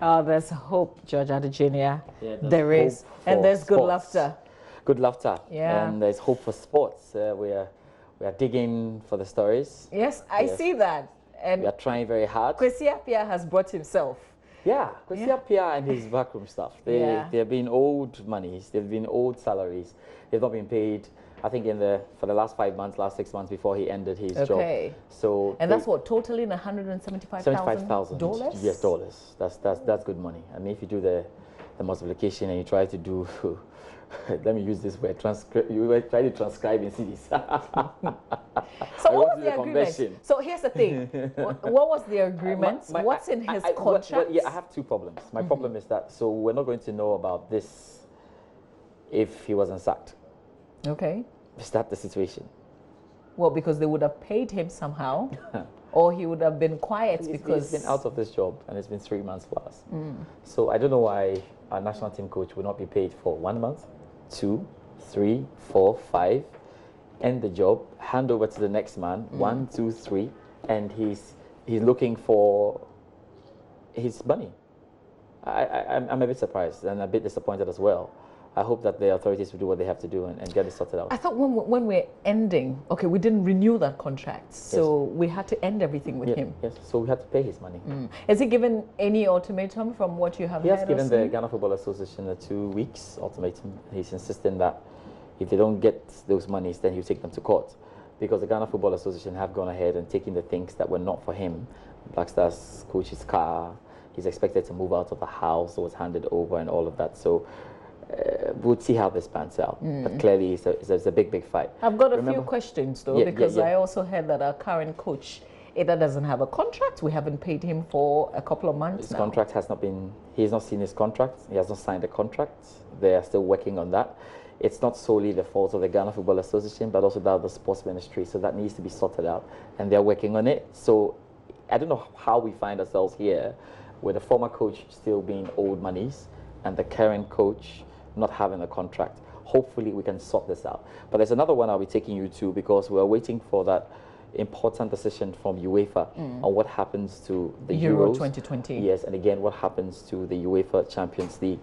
Oh, there's hope, George Adejenia. Yeah, there is. And there's good laughter. Good laughter. Yeah. And there's hope for sports. We are digging for the stories. Yes, I see that. And we are trying very hard. Kwesi Appiah has brought himself. Yeah, Kwesi Appiah and his backroom stuff. They've been owed monies. They've been owed salaries. They've not been paid. I think for the last 5 months, last 6 months before he ended his job. So that's what, totaling $175,000? Yes, dollars. That's good money. I mean, if you do the multiplication and you try to do, let me use this word, you try to transcribe in cities. So what was the agreement? So here's the thing. What was the agreement? What's in his contract? Well, yeah, I have two problems. My problem is that, so we're not going to know about this if he wasn't sacked. Okay. Is that the situation? Well, because they would have paid him somehow, or he would have been quiet because he's been out of this job and it's been 3 months plus. So I don't know why our national team coach would not be paid for 1 month, 2, 3, 4, 5, end the job, hand over to the next man, 1, 2, 3, and he's looking for his money. I'm a bit surprised and a bit disappointed as well. I hope that the authorities will do what they have to do and get it sorted out. I thought when we're ending, okay, we didn't renew that contract, so we had to end everything with him. Yes, so we had to pay his money. Has he given any ultimatum from what you have heard? He has given the Ghana Football Association a 2 weeks ultimatum. He's insisting that if they don't get those monies, then he'll take them to court. Because the Ghana Football Association have gone ahead and taken the things that were not for him. Black Stars coach's car, he's expected to move out of the house that was handed over and all of that. So we'll see how this pans out. But clearly, it's a big fight. I've got a few questions, though, because I also heard that our current coach either doesn't have a contract. We haven't paid him for a couple of months now. His contract has not been, he has not seen his contract. He has not signed a contract. They are still working on that. It's not solely the fault of the Ghana Football Association, but also that of the sports ministry. So that needs to be sorted out, and they're working on it. So I don't know how we find ourselves here with the former coach still being owed monies and the current coach not having a contract. Hopefully we can sort this out. But there's another one I'll be taking you to, because we're waiting for that important decision from UEFA on what happens to the Euro Euros 2020. Yes, and again, what happens to the UEFA Champions League.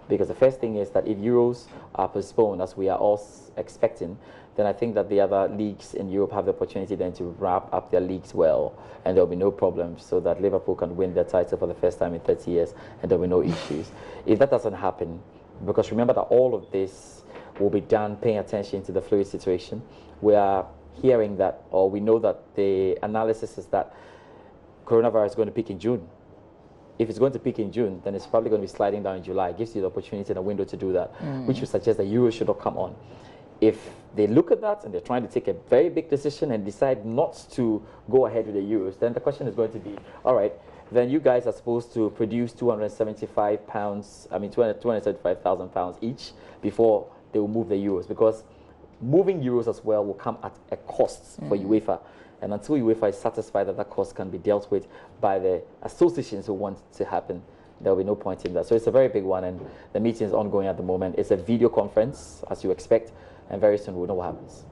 Because the first thing is that if Euros are postponed, as we are all expecting, then I think that the other leagues in Europe have the opportunity then to wrap up their leagues well, and there'll be no problems, so that Liverpool can win their title for the first time in 30 years, and there'll be no issues. If that doesn't happen, because remember that all of this will be done paying attention to the fluid situation. We are hearing that, or we know that the analysis is that coronavirus is going to peak in June. If it's going to peak in June, then it's probably going to be sliding down in July. It gives you the opportunity and a window to do that, which would suggest that Euros should not come on. If they look at that and they're trying to take a very big decision and decide not to go ahead with the Euros, then the question is going to be, all right, then you guys are supposed to produce £275,000 each before they will move the Euros, because moving Euros as well will come at a cost for UEFA. And until UEFA is satisfied that that cost can be dealt with by the associations who want it to happen, there will be no point in that. So it's a very big one, and the meeting is ongoing at the moment. It's a video conference, as you expect, and very soon we'll know what happens.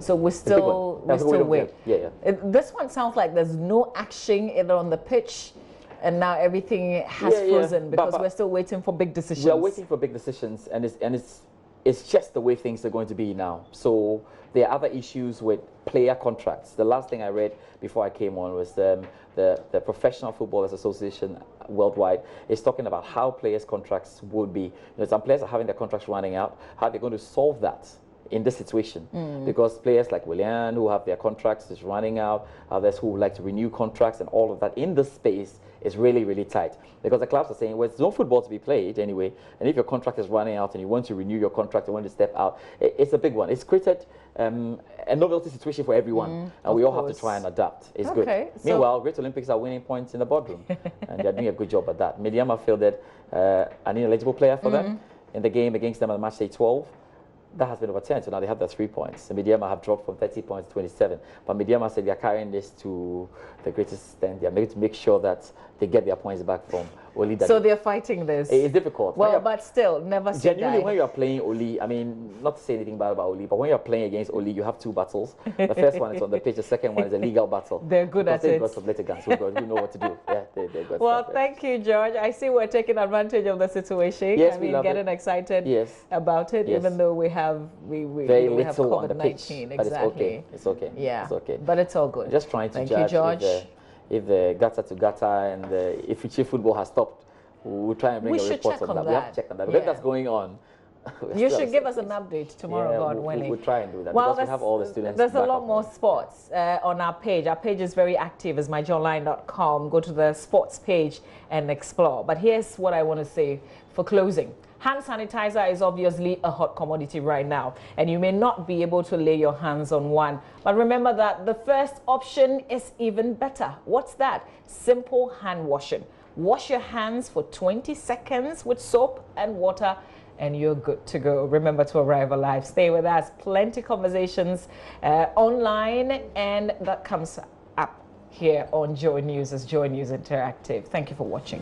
So we're still waiting. Yeah. This one sounds like there's no action either on the pitch, and now everything has frozen because we're still waiting for big decisions. We are waiting for big decisions, and it's just the way things are going to be now. So there are other issues with player contracts. The last thing I read before I came on was the Professional Footballers Association worldwide is talking about how players' contracts would be. Some players are having their contracts running out. How they're going to solve that in this situation, because players like Willian, who have their contracts is running out, others who would like to renew contracts, and all of that in this space is really, really tight, because the clubs are saying, well, there's no football to be played anyway, and if your contract is running out and you want to renew your contract, you want to step out, it's a big one. It's created a novelty situation for everyone, and we all have to try and adapt. It's good. Meanwhile, Great Olympics are winning points in the boardroom, and they're doing a good job at that. Mediama fielded an ineligible player for them in the game against them on match day 12. That has been overturned, so now they have their 3 points. The Mediama have dropped from 30 points to 27. But Mediama said they are carrying this to the greatest extent. They are going to make sure that they get their points back from Oli Dagi. So they're fighting this. It's difficult. Well, but still, never say genuinely, die. when you're playing Oli, I mean, not to say anything bad about Oli, but when you're playing against Oli, you have two battles. The first one is on the pitch. The second one is a legal battle. They're good at it. They've got some litigants who know what to do. Yeah, they're good. Well, thank you, George. I see we're taking advantage of the situation. Yes, I mean, we love getting excited about it, even though we have very little on the pitch. Exactly. But it's okay. Yeah. It's okay. But it's all good. Just trying to thank judge you, George. if the gutter to gutter and if Fiji football has stopped. We'll try and bring a report on that. We have to check on that. Because that's going on. You should give us an update tomorrow, God willing. We'll try and do that. Well, because we have all the students. There's a lot more sports on our page. Our page is very active. It's myjoyonline.com. Go to the sports page and explore. But here's what I want to say for closing. Hand sanitizer is obviously a hot commodity right now, and you may not be able to lay your hands on one. But remember that the first option is even better. What's that? Simple hand washing. Wash your hands for 20 seconds with soap and water, and you're good to go. Remember to arrive alive. Stay with us. Plenty conversations online, and that comes up here on Joy News as Joy News Interactive. Thank you for watching.